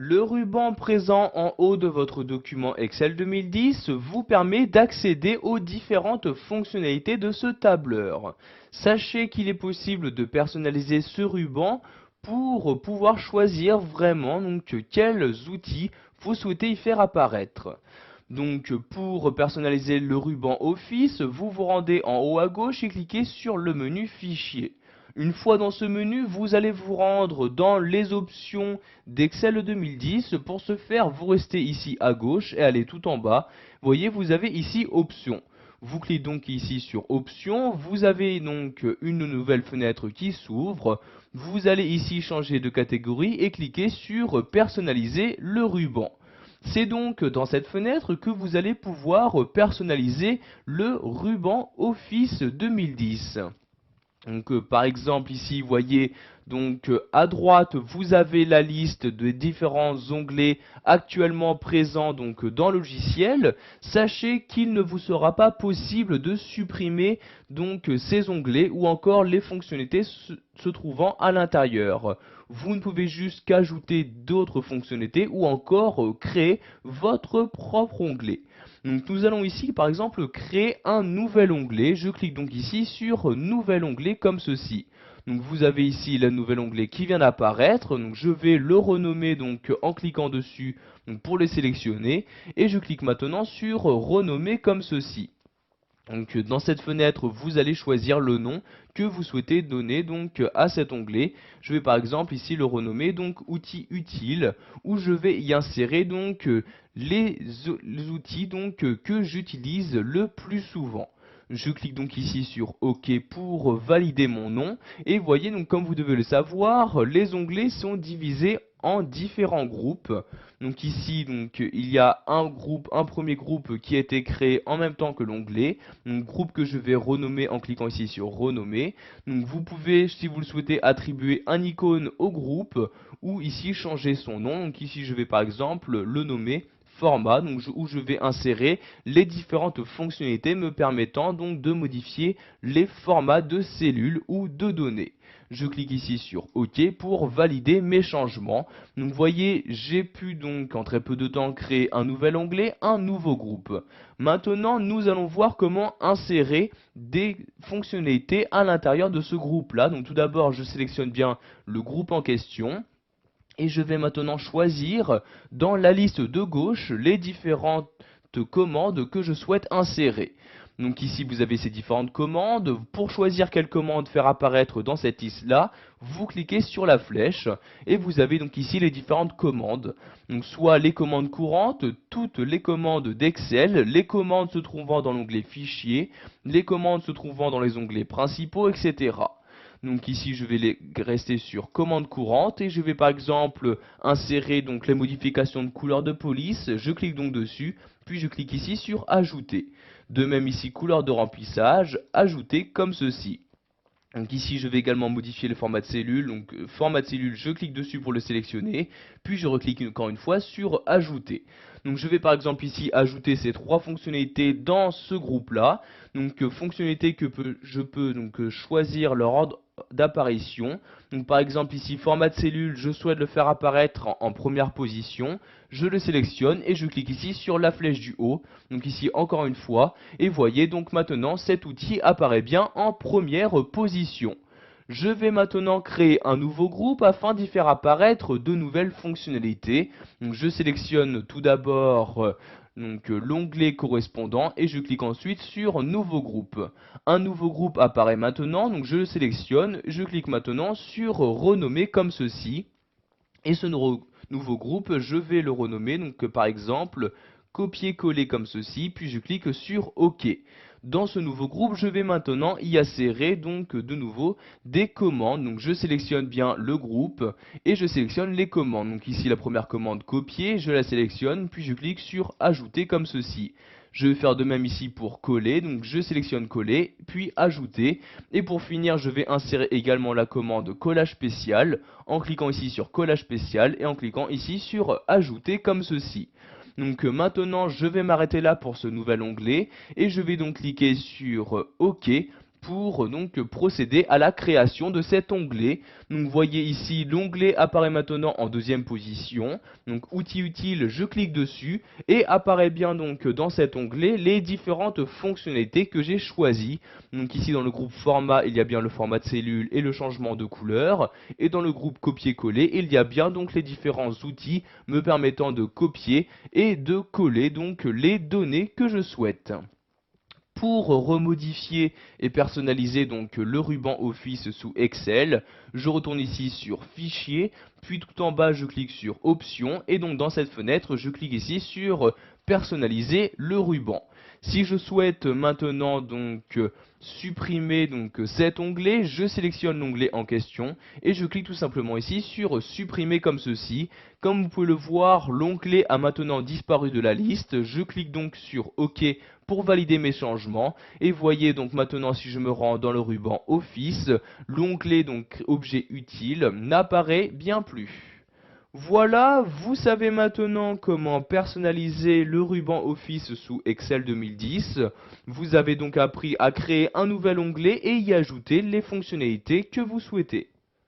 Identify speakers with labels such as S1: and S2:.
S1: Le ruban présent en haut de votre document Excel 2010 vous permet d'accéder aux différentes fonctionnalités de ce tableur. Sachez qu'il est possible de personnaliser ce ruban pour pouvoir choisir vraiment quels outils vous souhaitez y faire apparaître. Donc pour personnaliser le ruban Office, vous vous rendez en haut à gauche et cliquez sur le menu Fichier. Une fois dans ce menu, vous allez vous rendre dans les options d'Excel 2010. Pour ce faire, vous restez ici à gauche et allez tout en bas. Vous voyez, vous avez ici Options. Vous cliquez donc ici sur Options. Vous avez donc une nouvelle fenêtre qui s'ouvre. Vous allez ici changer de catégorie et cliquer sur Personnaliser le ruban. C'est donc dans cette fenêtre que vous allez pouvoir personnaliser le ruban Office 2010. Donc par exemple ici vous voyez à droite vous avez la liste des différents onglets actuellement présents dans le logiciel. Sachez qu'il ne vous sera pas possible de supprimer ces onglets ou encore les fonctionnalités se trouvant à l'intérieur. Vous ne pouvez juste qu'ajouter d'autres fonctionnalités ou encore créer votre propre onglet. Donc nous allons ici par exemple créer un nouvel onglet. Je clique donc ici sur nouvel onglet comme ceci. Donc vous avez ici le nouvel onglet qui vient d'apparaître. Donc je vais le renommer en cliquant dessus pour le sélectionner et je clique maintenant sur renommer comme ceci. Donc dans cette fenêtre, vous allez choisir le nom que vous souhaitez donner à cet onglet. Je vais par exemple ici le renommer outils utiles, où je vais y insérer les outils que j'utilise le plus souvent. Je clique donc ici sur OK pour valider mon nom. Et voyez, comme vous devez le savoir, les onglets sont divisés en différents groupes. Donc ici, il y a un premier groupe qui a été créé en même temps que l'onglet. Donc groupe que je vais renommer en cliquant ici sur renommer. Donc vous pouvez, si vous le souhaitez, attribuer un icône au groupe ou ici changer son nom. Donc ici, je vais par exemple le nommer format, où je vais insérer les différentes fonctionnalités me permettant de modifier les formats de cellules ou de données. Je clique ici sur OK pour valider mes changements. Donc vous voyez, j'ai pu en très peu de temps créer un nouvel onglet, un nouveau groupe. Maintenant, nous allons voir comment insérer des fonctionnalités à l'intérieur de ce groupe-là. Donc tout d'abord, je sélectionne bien le groupe en question. Et je vais maintenant choisir dans la liste de gauche les différentes commandes que je souhaite insérer. Donc ici vous avez ces différentes commandes. Pour choisir quelle commande faire apparaître dans cette liste là, vous cliquez sur la flèche et vous avez donc ici les différentes commandes. Donc soit les commandes courantes, toutes les commandes d'Excel, les commandes se trouvant dans l'onglet fichier, les commandes se trouvant dans les onglets principaux, etc. Donc ici je vais rester sur commande courante et je vais par exemple insérer les modifications de couleur de police. Je clique donc dessus, puis je clique ici sur ajouter. De même ici couleur de remplissage, ajouter comme ceci. Donc ici je vais également modifier le format de cellule, format de cellule, je clique dessus pour le sélectionner, puis je reclique encore une fois sur ajouter. Donc je vais par exemple ici ajouter ces trois fonctionnalités dans ce groupe là. Donc fonctionnalités que je peux choisir leur ordre d'apparition. Donc par exemple ici format de cellule, je souhaite le faire apparaître en première position. Je le sélectionne et je clique ici sur la flèche du haut. Donc ici encore une fois. Et voyez maintenant cet outil apparaît bien en première position. Je vais maintenant créer un nouveau groupe afin d'y faire apparaître de nouvelles fonctionnalités. Donc je sélectionne tout d'abord l'onglet correspondant et je clique ensuite sur nouveau groupe. Un nouveau groupe apparaît maintenant, donc je le sélectionne, je clique maintenant sur renommer comme ceci. Et ce nouveau groupe, je vais le renommer par exemple copier-coller comme ceci, puis je clique sur OK. Dans ce nouveau groupe, je vais maintenant y insérer de nouveau des commandes. Donc je sélectionne bien le groupe et je sélectionne les commandes. Donc ici la première commande copier, je la sélectionne, puis je clique sur ajouter comme ceci. Je vais faire de même ici pour coller, donc je sélectionne coller, puis ajouter. Et pour finir, je vais insérer également la commande collage spécial en cliquant ici sur collage spécial et en cliquant ici sur ajouter comme ceci. Donc maintenant, je vais m'arrêter là pour ce nouvel onglet et je vais donc cliquer sur OK pour donc procéder à la création de cet onglet. Donc vous voyez ici l'onglet apparaît maintenant en deuxième position. Donc outils utiles, je clique dessus et apparaît bien donc dans cet onglet les différentes fonctionnalités que j'ai choisies. Donc ici dans le groupe format, il y a bien le format de cellule et le changement de couleur, et dans le groupe copier-coller, il y a bien donc les différents outils me permettant de copier et de coller donc les données que je souhaite. Pour remodifier et personnaliser donc le ruban Office sous Excel, je retourne ici sur Fichier, puis tout en bas je clique sur Options et donc dans cette fenêtre je clique ici sur Personnaliser le ruban. Si je souhaite maintenant donc supprimer donc cet onglet, je sélectionne l'onglet en question et je clique tout simplement ici sur Supprimer comme ceci. Comme vous pouvez le voir, l'onglet a maintenant disparu de la liste. Je clique donc sur OK pour valider mes changements et voyez donc maintenant si je me rends dans le ruban Office, l'onglet donc objet utile n'apparaît bien plus. Voilà, vous savez maintenant comment personnaliser le ruban Office sous Excel 2010. Vous avez donc appris à créer un nouvel onglet et y ajouter les fonctionnalités que vous souhaitez.